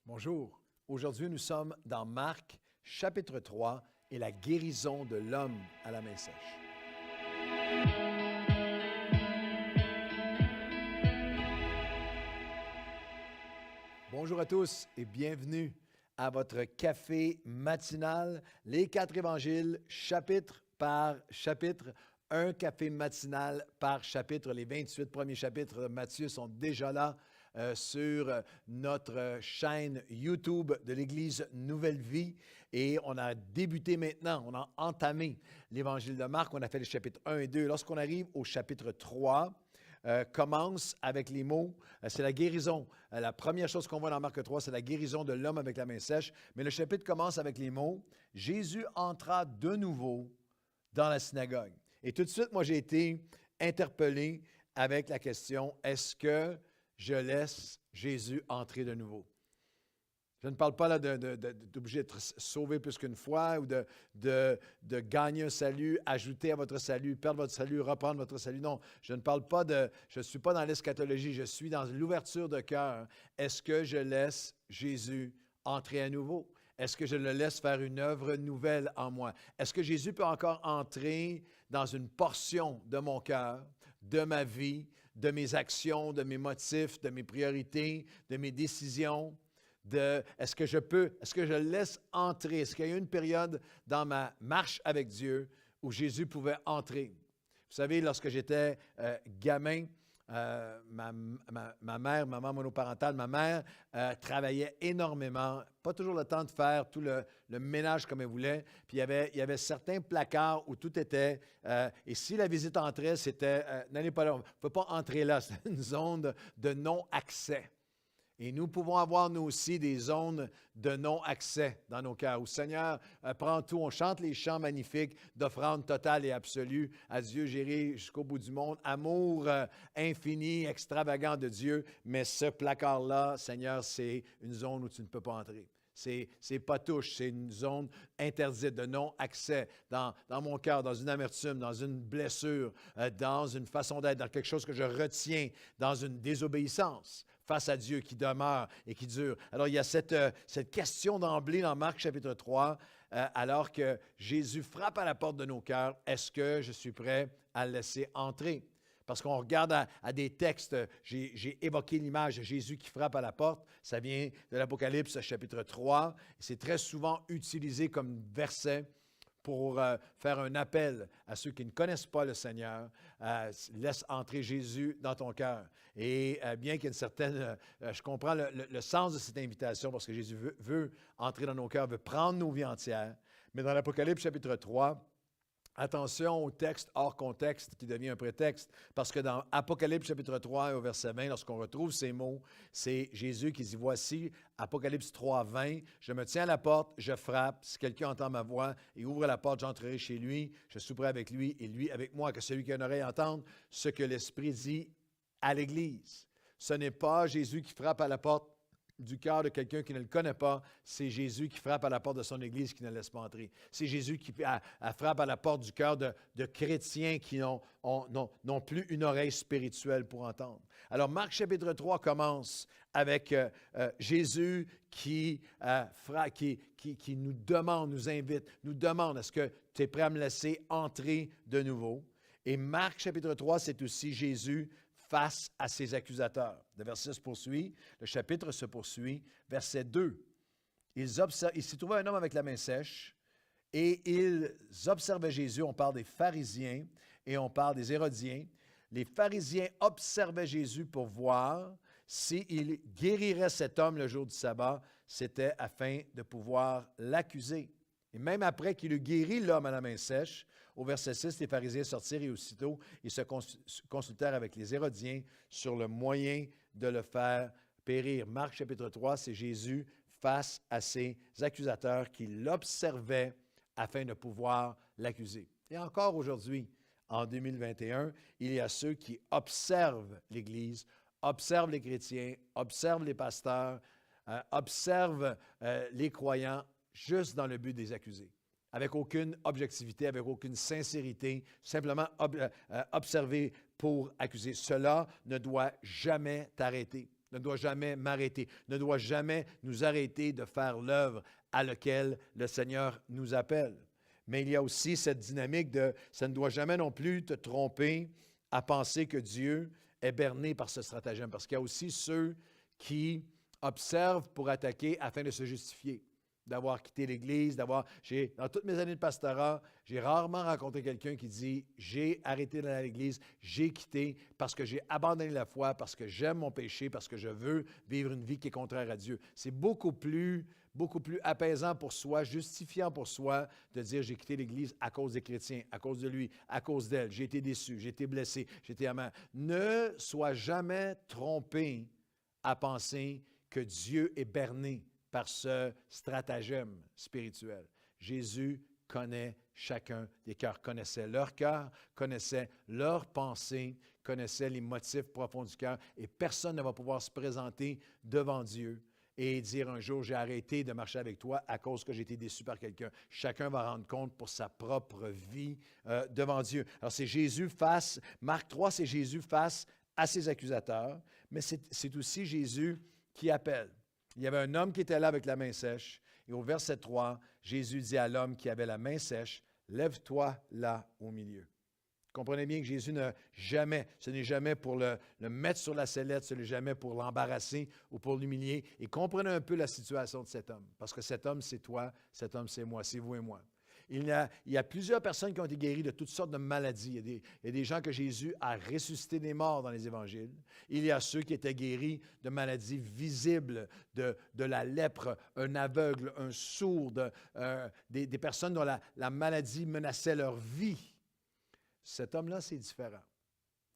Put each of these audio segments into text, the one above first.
Bonjour. Aujourd'hui, nous sommes dans Marc, chapitre 3, et la guérison de l'homme à la main sèche. Bonjour à tous et bienvenue à votre café matinal, les 4 évangiles, chapitre par chapitre, un café matinal par chapitre. Les 28 premiers chapitres de Matthieu sont déjà là sur notre chaîne YouTube de l'Église Nouvelle Vie. Et on a débuté maintenant, on a entamé l'Évangile de Marc, on a fait les chapitres 1 et 2. Lorsqu'on arrive au chapitre 3, commence avec les mots, c'est la guérison. La première chose qu'on voit dans Marc 3, c'est la guérison de l'homme avec la main sèche. Mais le chapitre commence avec les mots, Jésus entra de nouveau dans la synagogue. Et tout de suite, moi, j'ai été interpellé avec la question, est-ce que je laisse Jésus entrer de nouveau? Je ne parle pas là d'obligé d'être sauvé plus qu'une fois ou de gagner un salut, ajouter à votre salut, perdre votre salut, reprendre votre salut. Non, je ne parle pas je ne suis pas dans l'eschatologie, je suis dans l'ouverture de cœur. Est-ce que je laisse Jésus entrer à nouveau? Est-ce que je le laisse faire une œuvre nouvelle en moi? Est-ce que Jésus peut encore entrer dans une portion de mon cœur, de ma vie, de mes actions, de mes motifs, de mes priorités, de mes décisions? Est-ce que je le laisse entrer? Est-ce qu'il y a eu une période dans ma marche avec Dieu où Jésus pouvait entrer? Vous savez, lorsque j'étais gamin, ma mère, maman monoparentale, ma mère travaillait énormément, pas toujours le temps de faire tout le ménage comme elle voulait. Puis il y avait certains placards où tout était, et si la visite entrait, c'était, n'allez pas là, on ne peut pas entrer là, c'est une zone de non-accès. Et nous pouvons avoir, nous aussi, des zones de non-accès dans nos cœurs. Où Seigneur prend tout, on chante les chants magnifiques d'offrande totale et absolue à Dieu, j'irai jusqu'au bout du monde. Amour infini, extravagant de Dieu. Mais ce placard-là, Seigneur, c'est une zone où tu ne peux pas entrer. C'est pas touche, c'est une zone interdite de non-accès dans mon cœur, dans une amertume, dans une blessure, dans une façon d'être, dans quelque chose que je retiens, dans une désobéissance face à Dieu qui demeure et qui dure. Alors, il y a cette question d'emblée dans Marc chapitre 3, alors que Jésus frappe à la porte de nos cœurs, est-ce que je suis prêt à le laisser entrer? Parce qu'on regarde à des textes, j'ai évoqué l'image de Jésus qui frappe à la porte, ça vient de l'Apocalypse chapitre 3, c'est très souvent utilisé comme verset pour faire un appel à ceux qui ne connaissent pas le Seigneur, laisse entrer Jésus dans ton cœur. Et bien qu'il y ait une certaine, je comprends le sens de cette invitation parce que Jésus veut entrer dans nos cœurs, veut prendre nos vies entières, mais dans l'Apocalypse chapitre 3, attention au texte hors contexte qui devient un prétexte, parce que dans Apocalypse chapitre 3 au verset 20, lorsqu'on retrouve ces mots, c'est Jésus qui dit, voici, Apocalypse 3, 20, je me tiens à la porte, je frappe, si quelqu'un entend ma voix et ouvre la porte, j'entrerai chez lui, je souperai avec lui et lui avec moi, que celui qui a une oreille entende ce que l'Esprit dit à l'Église. Ce n'est pas Jésus qui frappe à la porte du cœur de quelqu'un qui ne le connaît pas, c'est Jésus qui frappe à la porte de son Église qui ne laisse pas entrer. C'est Jésus qui frappe à la porte du cœur de chrétiens qui n'ont plus une oreille spirituelle pour entendre. Alors, Marc chapitre 3 commence avec Jésus qui nous demande, nous invite, nous demande, est-ce que tu es prêt à me laisser entrer de nouveau? Et Marc chapitre 3, c'est aussi Jésus face à ses accusateurs. Le verset se poursuit, le chapitre se poursuit. Verset 2, il s'y trouvait un homme avec la main sèche et ils observaient Jésus. On parle des pharisiens et on parle des hérodiens. Les pharisiens observaient Jésus pour voir s'il guérirait cet homme le jour du sabbat. C'était afin de pouvoir l'accuser. Et même après qu'il eut guéri l'homme à la main sèche, au verset 6, les pharisiens sortirent et aussitôt, ils se consultèrent avec les hérodiens sur le moyen de le faire périr. Marc chapitre 3, c'est Jésus face à ses accusateurs qui l'observaient afin de pouvoir l'accuser. Et encore aujourd'hui, en 2021, il y a ceux qui observent l'Église, observent les chrétiens, observent les pasteurs, observent les croyants juste dans le but de les accuser, avec aucune objectivité, avec aucune sincérité, simplement observer pour accuser. Cela ne doit jamais t'arrêter. ne doit jamais m'arrêter, ne doit jamais nous arrêter de faire l'œuvre à laquelle le Seigneur nous appelle. Mais il y a aussi cette dynamique de, ça ne doit jamais non plus te tromper à penser que Dieu est berné par ce stratagème, parce qu'il y a aussi ceux qui observent pour attaquer afin de se justifier, d'avoir quitté l'Église, dans toutes mes années de pastorat, j'ai rarement rencontré quelqu'un qui dit « J'ai arrêté d'aller à l'Église, j'ai quitté parce que j'ai abandonné la foi, parce que j'aime mon péché, parce que je veux vivre une vie qui est contraire à Dieu. » C'est beaucoup plus apaisant pour soi, justifiant pour soi de dire « J'ai quitté l'Église à cause des chrétiens, à cause de lui, à cause d'elle, j'ai été déçu, j'ai été blessé, j'ai été amant. » Ne sois jamais trompé à penser que Dieu est berné par ce stratagème spirituel. Jésus connaît chacun des cœurs, connaissait leur cœur, connaissait leurs pensées, connaissait les motifs profonds du cœur, et personne ne va pouvoir se présenter devant Dieu et dire un jour, j'ai arrêté de marcher avec toi à cause que j'ai été déçu par quelqu'un. Chacun va rendre compte pour sa propre vie devant Dieu. Alors c'est Jésus face, Marc 3, c'est Jésus face à ses accusateurs, mais c'est aussi Jésus qui appelle. Il y avait un homme qui était là avec la main sèche. Et au verset 3, Jésus dit à l'homme qui avait la main sèche, « Lève-toi là au milieu. » Comprenez bien que Jésus ce n'est jamais pour le mettre sur la sellette, ce n'est jamais pour l'embarrasser ou pour l'humilier. Et comprenez un peu la situation de cet homme. Parce que cet homme, c'est toi, cet homme, c'est moi, c'est vous et moi. Il y a plusieurs personnes qui ont été guéries de toutes sortes de maladies. Il y a des gens que Jésus a ressuscités des morts dans les évangiles. Il y a ceux qui étaient guéris de maladies visibles, de la lèpre, un aveugle, un sourd, des personnes dont la maladie menaçait leur vie. Cet homme-là, c'est différent.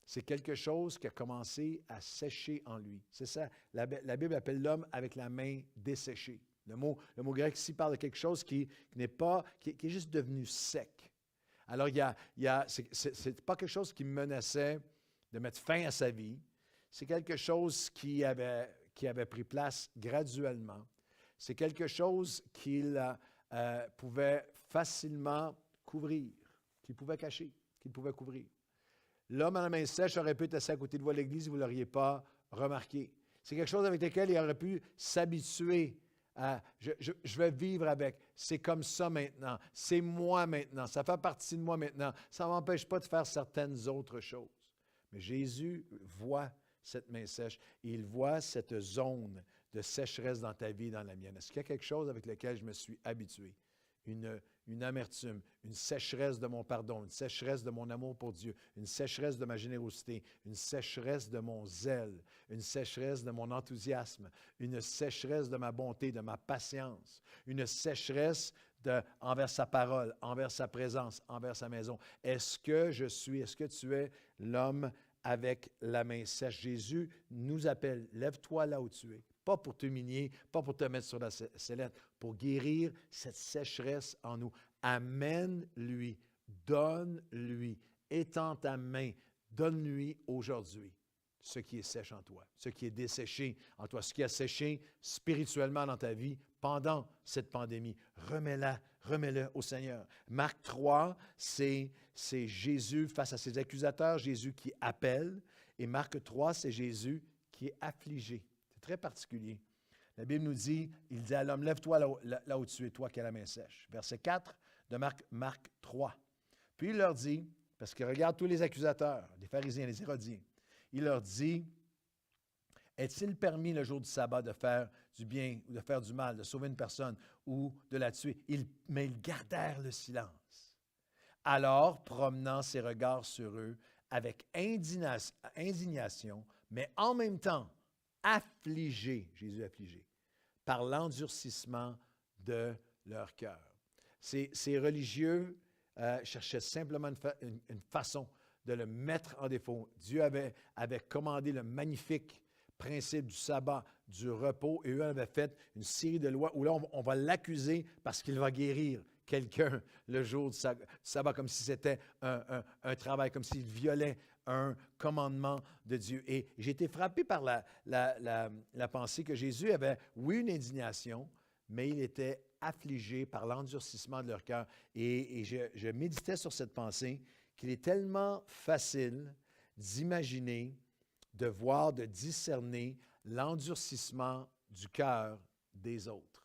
C'est quelque chose qui a commencé à sécher en lui. C'est ça, la Bible appelle l'homme avec la main desséchée. Le mot grec ici parle de quelque chose qui est juste devenu sec. Alors, c'est pas quelque chose qui menaçait de mettre fin à sa vie. C'est quelque chose qui avait pris place graduellement. C'est quelque chose qu'il pouvait facilement couvrir, qu'il pouvait cacher, qu'il pouvait couvrir. L'homme à la main sèche aurait pu être assis à côté de vous à l'église, vous ne l'auriez pas remarqué. C'est quelque chose avec lequel il aurait pu s'habituer. Je vais vivre avec. C'est comme ça maintenant. C'est moi maintenant. Ça fait partie de moi maintenant. Ça ne m'empêche pas de faire certaines autres choses. Mais Jésus voit cette main sèche et il voit cette zone de sécheresse dans ta vie et dans la mienne. Est-ce qu'il y a quelque chose avec lequel je me suis habitué? Une amertume, une sécheresse de mon pardon, une sécheresse de mon amour pour Dieu, une sécheresse de ma générosité, une sécheresse de mon zèle, une sécheresse de mon enthousiasme, une sécheresse de ma bonté, de ma patience, une sécheresse envers sa parole, envers sa présence, envers sa maison. Est-ce que tu es l'homme avec la main sèche? Jésus nous appelle, lève-toi là où tu es. Pas pour t'humilier, pas pour te mettre sur la sellette, pour guérir cette sécheresse en nous. Amène-lui, donne-lui, étends ta main, donne-lui aujourd'hui ce qui est sèche en toi, ce qui est desséché en toi, ce qui a séché spirituellement dans ta vie pendant cette pandémie. Remets-le au Seigneur. Marc 3, c'est Jésus face à ses accusateurs, Jésus qui appelle. Et Marc 3, c'est Jésus qui est affligé. C'est très particulier. La Bible nous dit, il dit à l'homme, lève-toi là où tu es, toi qui as la main sèche. Verset 4 de Marc 3. Puis il leur dit, parce qu'il regarde tous les accusateurs, les pharisiens, les hérodiens, il leur dit, est-il permis le jour du sabbat de faire du bien ou de faire du mal, de sauver une personne ou de la tuer? Mais ils gardèrent le silence. Alors, promenant ses regards sur eux avec indignation, mais en même temps, affligés, Jésus affligé, par l'endurcissement de leur cœur. Ces religieux cherchaient simplement une façon de le mettre en défaut. Dieu avait commandé le magnifique principe du sabbat, du repos, et eux avaient fait une série de lois où là, on va l'accuser parce qu'il va guérir quelqu'un le jour du sabbat, comme si c'était un travail, comme s'il violait un commandement de Dieu. Et j'ai été frappé par la pensée que Jésus avait, oui, une indignation, mais il était affligé par l'endurcissement de leur cœur. Et je méditais sur cette pensée qu'il est tellement facile d'imaginer, de voir, de discerner l'endurcissement du cœur des autres.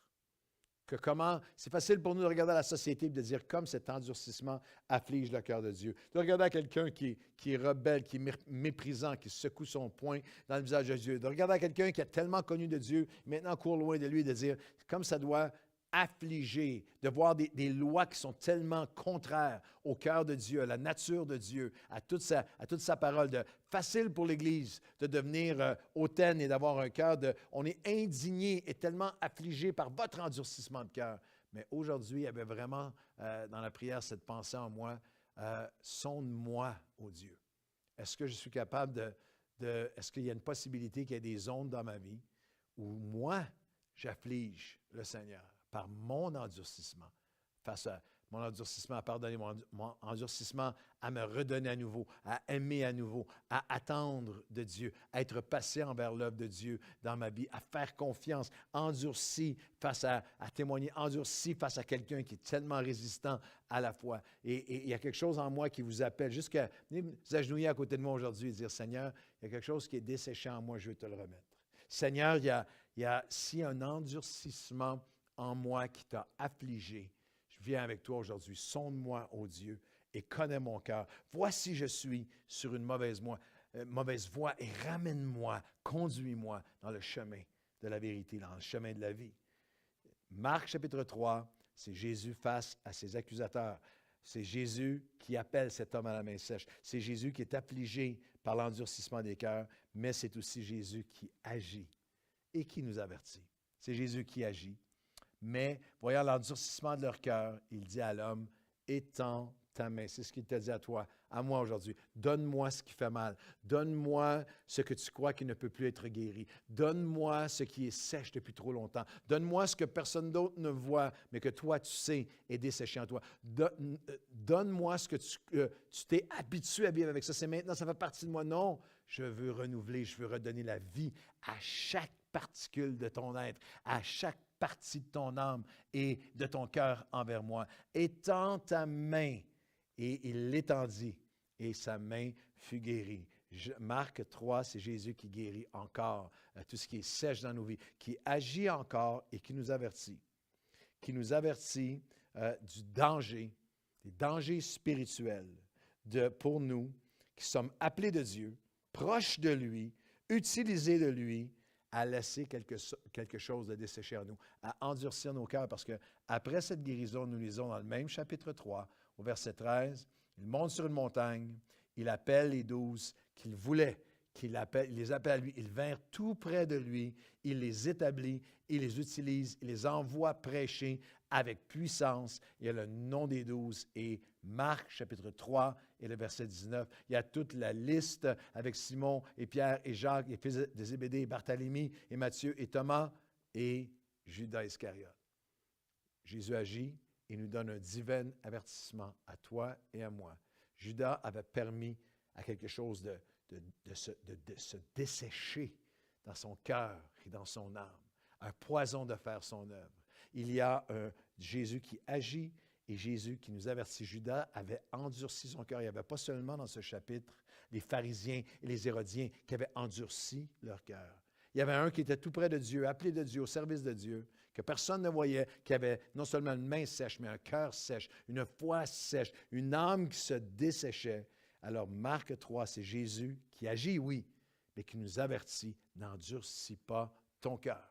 C'est facile pour nous de regarder la société et de dire comme cet endurcissement afflige le cœur de Dieu. De regarder à quelqu'un qui est rebelle, qui est méprisant, qui secoue son poing dans le visage de Dieu. De regarder à quelqu'un qui a tellement connu de Dieu, maintenant court loin de lui, et de dire comme ça doit affliger, de voir des lois qui sont tellement contraires au cœur de Dieu, à la nature de Dieu, à toute sa parole. Facile pour l'Église de devenir hautaine et d'avoir un cœur on est indigné et tellement affligé par votre endurcissement de cœur. Mais aujourd'hui, il y avait vraiment dans la prière cette pensée en moi, sonde-moi, ô Dieu. Est-ce que je suis capable est-ce qu'il y a une possibilité qu'il y ait des zones dans ma vie où moi, j'afflige le Seigneur par mon endurcissement, face à mon endurcissement à pardonner, mon endurcissement à me redonner à nouveau, à aimer à nouveau, à attendre de Dieu, à être patient envers l'œuvre de Dieu dans ma vie, à faire confiance, endurci face à témoigner, endurci face à quelqu'un qui est tellement résistant à la foi. Et il y a quelque chose en moi qui vous appelle, jusqu'à venir vous agenouiller à côté de moi aujourd'hui et dire, Seigneur, il y a quelque chose qui est desséché en moi, je veux te le remettre. Seigneur, s'il y a un endurcissement en moi qui t'a affligé, je viens avec toi aujourd'hui. Sonde-moi, ô Dieu, et connais mon cœur. Voici je suis sur une mauvaise voie et ramène-moi, conduis-moi dans le chemin de la vérité, dans le chemin de la vie. Marc chapitre 3, c'est Jésus face à ses accusateurs. C'est Jésus qui appelle cet homme à la main sèche. C'est Jésus qui est affligé par l'endurcissement des cœurs, mais c'est aussi Jésus qui agit et qui nous avertit. C'est Jésus qui agit. Mais, voyant l'endurcissement de leur cœur, il dit à l'homme, étends ta main. C'est ce qu'il t'a dit à toi, à moi aujourd'hui. Donne-moi ce qui fait mal. Donne-moi ce que tu crois qui ne peut plus être guéri. Donne-moi ce qui est sèche depuis trop longtemps. Donne-moi ce que personne d'autre ne voit, mais que toi, tu sais est desséché en toi. Donne-moi ce que tu t'es habitué à vivre avec ça. C'est maintenant, ça fait partie de moi. Non, je veux renouveler, je veux redonner la vie à chaque particule de ton être, à chaque partie de ton âme et de ton cœur envers moi. Étends ta main. Et il l'étendit, et sa main fut guérie. Marc 3, c'est Jésus qui guérit encore tout ce qui est sèche dans nos vies, qui agit encore et qui nous avertit. Qui nous avertit du danger, des dangers spirituels pour nous qui sommes appelés de Dieu, proches de lui, utilisés de lui, à laisser quelque chose de desséché en nous, à endurcir nos cœurs. Parce qu'après cette guérison, nous lisons dans le même chapitre 3, au verset 13, il monte sur une montagne, il appelle les 12 qu'il voulait, il les appelle à lui, ils vinrent tout près de lui, il les établit, il les utilise, il les envoie prêcher avec puissance. Il y a le nom des 12 et Marc chapitre 3 et le verset 19. Il y a toute la liste avec Simon et Pierre et Jacques et fils de Zébédée et Barthélemy et Matthieu et Thomas et Judas Iscariote. Jésus agit et nous donne un divin avertissement à toi et à moi. Judas avait permis à quelque chose de se dessécher dans son cœur et dans son âme, un poison de faire son œuvre. Il y a un Jésus qui agit et Jésus qui nous avertit. Judas avait endurci son cœur. Il n'y avait pas seulement dans ce chapitre les pharisiens et les hérodiens qui avaient endurci leur cœur. Il y avait un qui était tout près de Dieu, appelé de Dieu, au service de Dieu, que personne ne voyait, qui avait non seulement une main sèche, mais un cœur sèche, une foi sèche, une âme qui se desséchait. Alors, Marc 3, c'est Jésus qui agit, oui, mais qui nous avertit, n'endurcis pas ton cœur.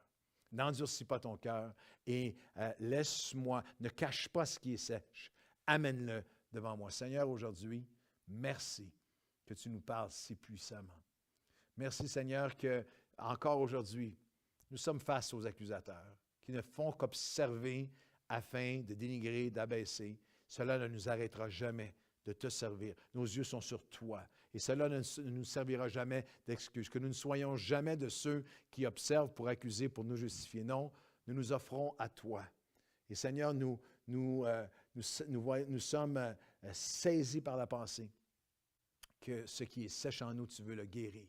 N'endurcis pas ton cœur et laisse-moi, ne cache pas ce qui est sèche. Amène-le devant moi. Seigneur, aujourd'hui, merci que tu nous parles si puissamment. Merci, Seigneur, que encore aujourd'hui, nous sommes face aux accusateurs qui ne font qu'observer afin de dénigrer, d'abaisser. Cela ne nous arrêtera jamais de te servir. Nos yeux sont sur toi. Et cela ne nous servira jamais d'excuse. Que nous ne soyons jamais de ceux qui observent pour accuser, pour nous justifier. Non, nous nous offrons à toi. Et Seigneur, nous sommes saisis par la pensée que ce qui est sèche en nous, tu veux le guérir.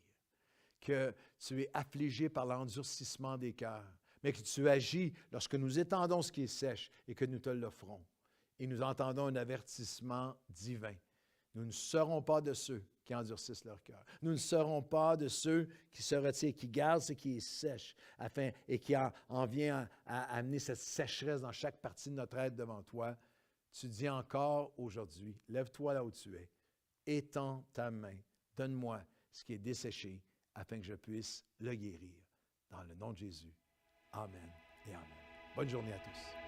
Que tu es affligé par l'endurcissement des cœurs, mais que tu agis lorsque nous étendons ce qui est sèche et que nous te l'offrons. Et nous entendons un avertissement divin Nous ne serons pas de ceux qui endurcissent leur cœur. Nous ne serons pas de ceux qui se retirent, qui gardent ce qui est sèche, et qui en vient à amener cette sécheresse dans chaque partie de notre être devant toi. Tu dis encore aujourd'hui, lève-toi là où tu es, étends ta main, donne-moi ce qui est desséché, afin que je puisse le guérir. Dans le nom de Jésus. Amen et amen. Bonne journée à tous.